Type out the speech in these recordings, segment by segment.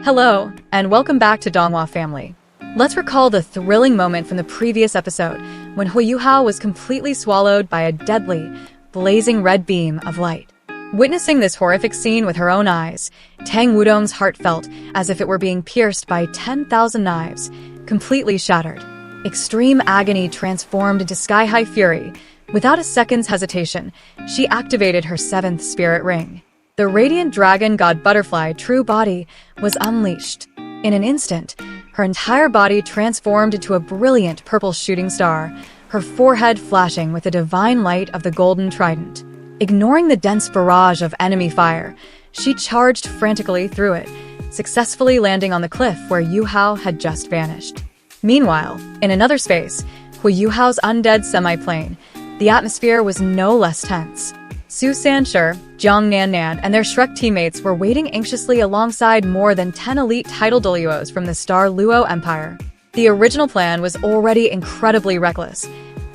Hello, and welcome back to Donghua family. Let's recall the thrilling moment from the previous episode when Yuhao was completely swallowed by a deadly, blazing red beam of light. Witnessing this horrific scene with her own eyes, Tang Wudong's heart felt as if it were being pierced by 10,000 knives, completely shattered. Extreme agony transformed into sky-high fury. Without a second's hesitation, she activated her seventh spirit ring. The radiant dragon god butterfly true body was unleashed. In an instant, her entire body transformed into a brilliant purple shooting star, her forehead flashing with the divine light of the golden trident. Ignoring the dense barrage of enemy fire, she charged frantically through it, successfully landing on the cliff where Yuhao had just vanished. Meanwhile, in another space, Yuhao's undead semi-plane, the atmosphere was no less tense. Su Sanshi, Jiang Nannan, and their Shrek teammates were waiting anxiously alongside more than 10 elite title Douluos from the Douluo Empire. The original plan was already incredibly reckless.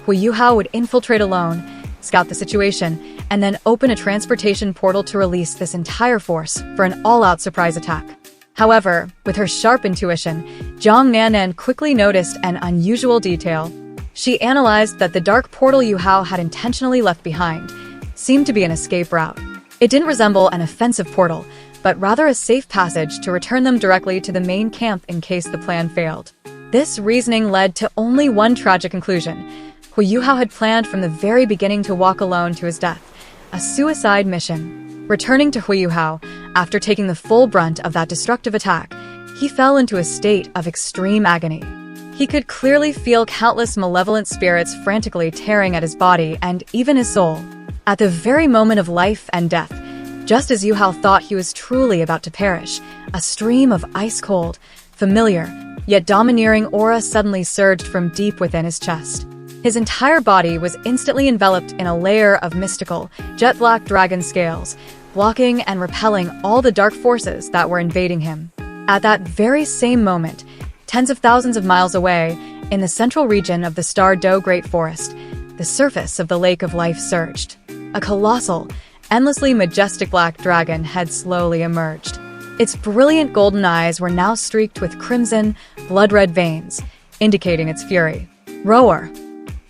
Yuhao would infiltrate alone, scout the situation, and then open a transportation portal to release this entire force for an all-out surprise attack. However, with her sharp intuition, Jiang Nannan quickly noticed an unusual detail. She analyzed that the dark portal Yuhao had intentionally left behind seemed to be an escape route. It didn't resemble an offensive portal, but rather a safe passage to return them directly to the main camp in case the plan failed. This reasoning led to only one tragic conclusion. Yuhao had planned from the very beginning to walk alone to his death, a suicide mission. Returning to Yuhao, after taking the full brunt of that destructive attack, he fell into a state of extreme agony. He could clearly feel countless malevolent spirits frantically tearing at his body and even his soul. At the very moment of life and death, just as Yuhao thought he was truly about to perish, a stream of ice-cold, familiar, yet domineering aura suddenly surged from deep within his chest. His entire body was instantly enveloped in a layer of mystical, jet-black dragon scales, blocking and repelling all the dark forces that were invading him. At that very same moment, tens of thousands of miles away, in the central region of the Douluo Great Forest, the surface of the Lake of Life surged. A colossal, endlessly majestic black dragon had slowly emerged. Its brilliant golden eyes were now streaked with crimson, blood-red veins, indicating its fury. Roar!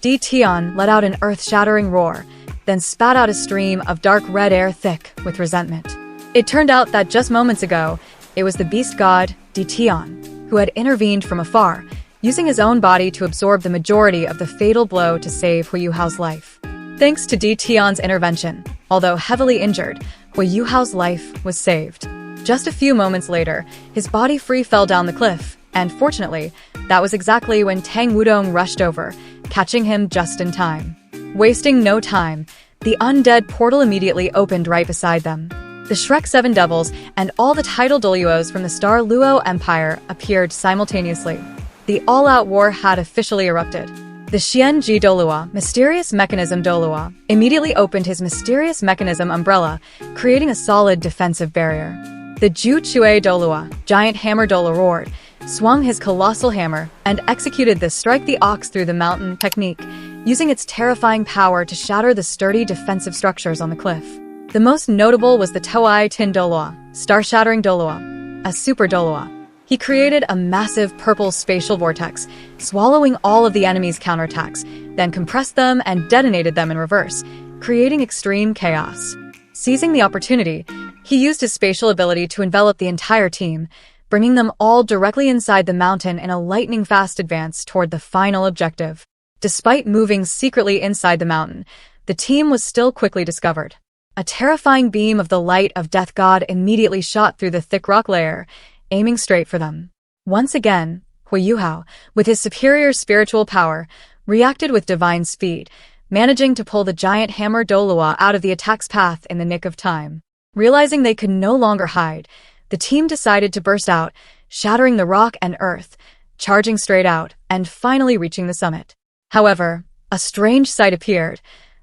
Tian let out an earth-shattering roar, then spat out a stream of dark red air thick with resentment. It turned out that just moments ago, it was the beast god, Tian, who had intervened from afar, using his own body to absorb the majority of the fatal blow to save Yuhao's life. Thanks to Tian's intervention, although heavily injured, Yuhao's life was saved. Just a few moments later, his body free fell down the cliff, and fortunately, that was exactly when Tang Wudong rushed over, catching him just in time. Wasting no time, the undead portal immediately opened right beside them. The Shrek 7 Devils and all the title Douluos from the Douluo Empire appeared simultaneously. The all-out war had officially erupted. The Xianji Douluo, Mysterious Mechanism Douluo, immediately opened his Mysterious Mechanism umbrella, creating a solid defensive barrier. The Ju Chue Douluo, Giant Hammer Douluo roared, swung his colossal hammer, and executed the Strike the Ox Through the Mountain technique, using its terrifying power to shatter the sturdy defensive structures on the cliff. The most notable was the Toei Tin Douluo, Star-Shattering Douluo, a super Douluo. He created a massive purple spatial vortex, swallowing all of the enemy's counterattacks, then compressed them and detonated them in reverse, creating extreme chaos. Seizing the opportunity, he used his spatial ability to envelop the entire team, bringing them all directly inside the mountain in a lightning-fast advance toward the final objective. Despite moving secretly inside the mountain, the team was still quickly discovered. A terrifying beam of the light of Death God immediately shot through the thick rock layer, aiming straight for them. Once again, Yuhao, with his superior spiritual power, reacted with divine speed, managing to pull the giant hammer Douluo out of the attack's path in the nick of time. Realizing they could no longer hide, the team decided to burst out, shattering the rock and earth, charging straight out, and finally reaching the summit. However, a strange sight appeared.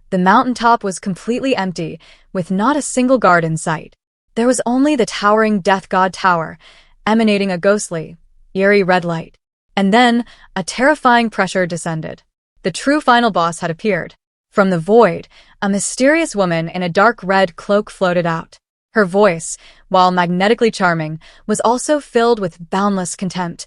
The mountaintop was completely empty, with not a single guard in sight. There was only the towering Death God Tower, emanating a ghostly, eerie red light. And then, a terrifying pressure descended. The true final boss had appeared. From the void, a mysterious woman in a dark red cloak floated out. Her voice, while magnetically charming, was also filled with boundless contempt.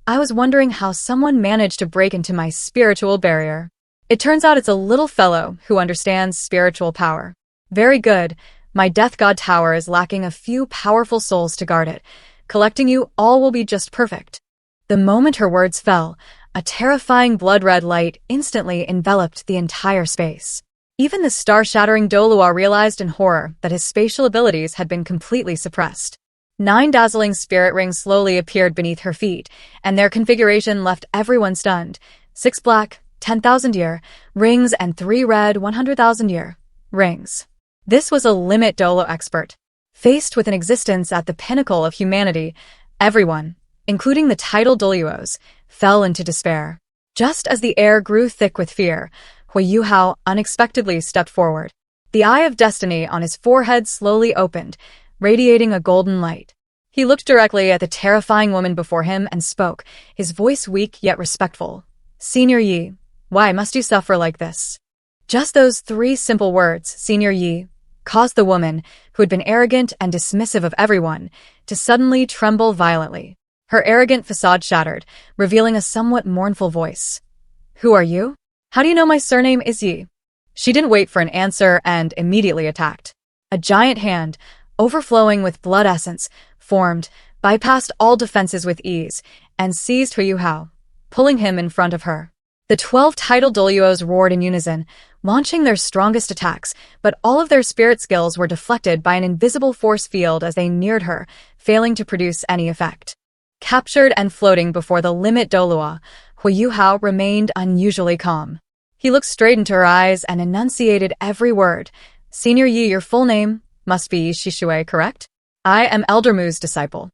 I was wondering how someone managed to break into my spiritual barrier. It turns out it's a little fellow who understands spiritual power. Very good. My death god tower is lacking a few powerful souls to guard it. Collecting you all will be just perfect. The moment her words fell, a terrifying blood-red light instantly enveloped the entire space. Even the star-shattering Douluo realized in horror that his spatial abilities had been completely suppressed. 9 dazzling spirit rings slowly appeared beneath her feet, and their configuration left everyone stunned. 6 black, 10,000-year rings and 3 red 100,000-year rings. This was a limit Douluo expert. Faced with an existence at the pinnacle of humanity, everyone, including the titled Douluos, fell into despair. Just as the air grew thick with fear, Yuhao unexpectedly stepped forward. The eye of destiny on his forehead slowly opened, radiating a golden light. He looked directly at the terrifying woman before him and spoke, his voice weak yet respectful. "Senior Yi, why must you suffer like this?" Just those 3 simple words, Senior Yi, caused the woman, who had been arrogant and dismissive of everyone, to suddenly tremble violently. Her arrogant facade shattered, revealing a somewhat mournful voice. "Who are you? How do you know my surname is Yi?" She didn't wait for an answer and immediately attacked. A giant hand, overflowing with blood essence, formed, bypassed all defenses with ease, and seized Yuhao, pulling him in front of her. The 12 titled Douluos roared in unison, launching their strongest attacks, but all of their spirit skills were deflected by an invisible force field as they neared her, failing to produce any effect. Captured and floating before the limit Douluo, Yuhao remained unusually calm. He looked straight into her eyes and enunciated every word. "Senior Yi, your full name must be Yi Shishui, correct? I am Elder Mu's disciple."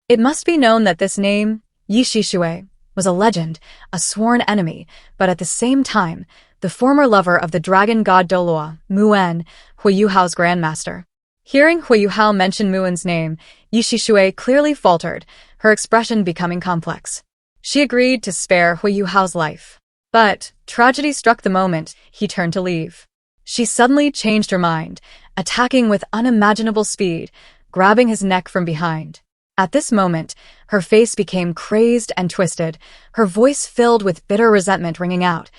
It must be known that this name, Yi Shishui, was a legend, a sworn enemy, but at the same time, the former lover of the dragon god Douluo, Mu'en, Yuhao's grandmaster. Hearing Yuhao mention Mu'en's name, Yi Shishui clearly faltered, her expression becoming complex. She agreed to spare Yuhao's life. But tragedy struck the moment he turned to leave. She suddenly changed her mind, attacking with unimaginable speed, grabbing his neck from behind. At this moment, her face became crazed and twisted, her voice filled with bitter resentment ringing out.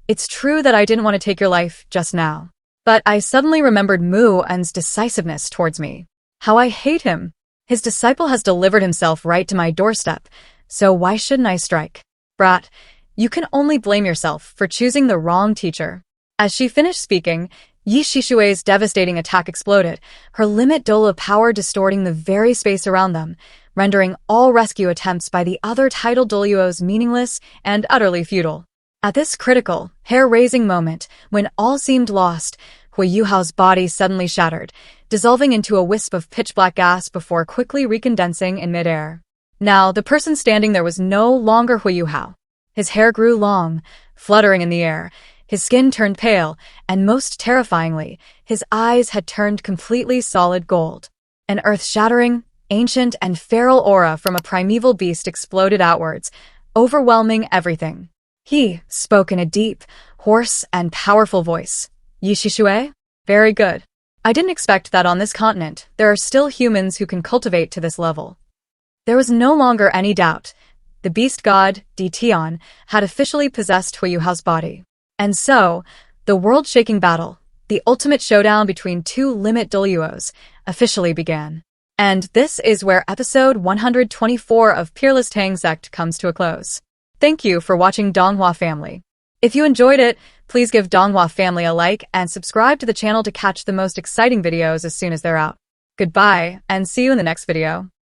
"It's true that I didn't want to take your life just now. But I suddenly remembered Mu'en's decisiveness towards me. How I hate him. His disciple has delivered himself right to my doorstep, so why shouldn't I strike? Brat, you can only blame yourself for choosing the wrong teacher." As she finished speaking, Yi Shishui's devastating attack exploded, her limit Douluo power distorting the very space around them, rendering all rescue attempts by the other titled Douluos meaningless and utterly futile. At this critical, hair-raising moment, when all seemed lost, Yuhao's body suddenly shattered, dissolving into a wisp of pitch-black gas before quickly recondensing in midair. Now, the person standing there was no longer Yuhao. His hair grew long, fluttering in the air, his skin turned pale, and most terrifyingly, his eyes had turned completely solid gold. An earth-shattering, ancient, and feral aura from a primeval beast exploded outwards, overwhelming everything. He spoke in a deep, hoarse, and powerful voice. "Yi Shishui? Very good. I didn't expect that on this continent there are still humans who can cultivate to this level." There was no longer any doubt. The beast god, Tian, had officially possessed Yuhao's body. And so, the world-shaking battle, the ultimate showdown between 2 limit Douluos, officially began. And this is where episode 124 of Peerless Tang Sect comes to a close. Thank you for watching Donghua Family. If you enjoyed it, please give Donghua Family a like and subscribe to the channel to catch the most exciting videos as soon as they're out. Goodbye, and see you in the next video.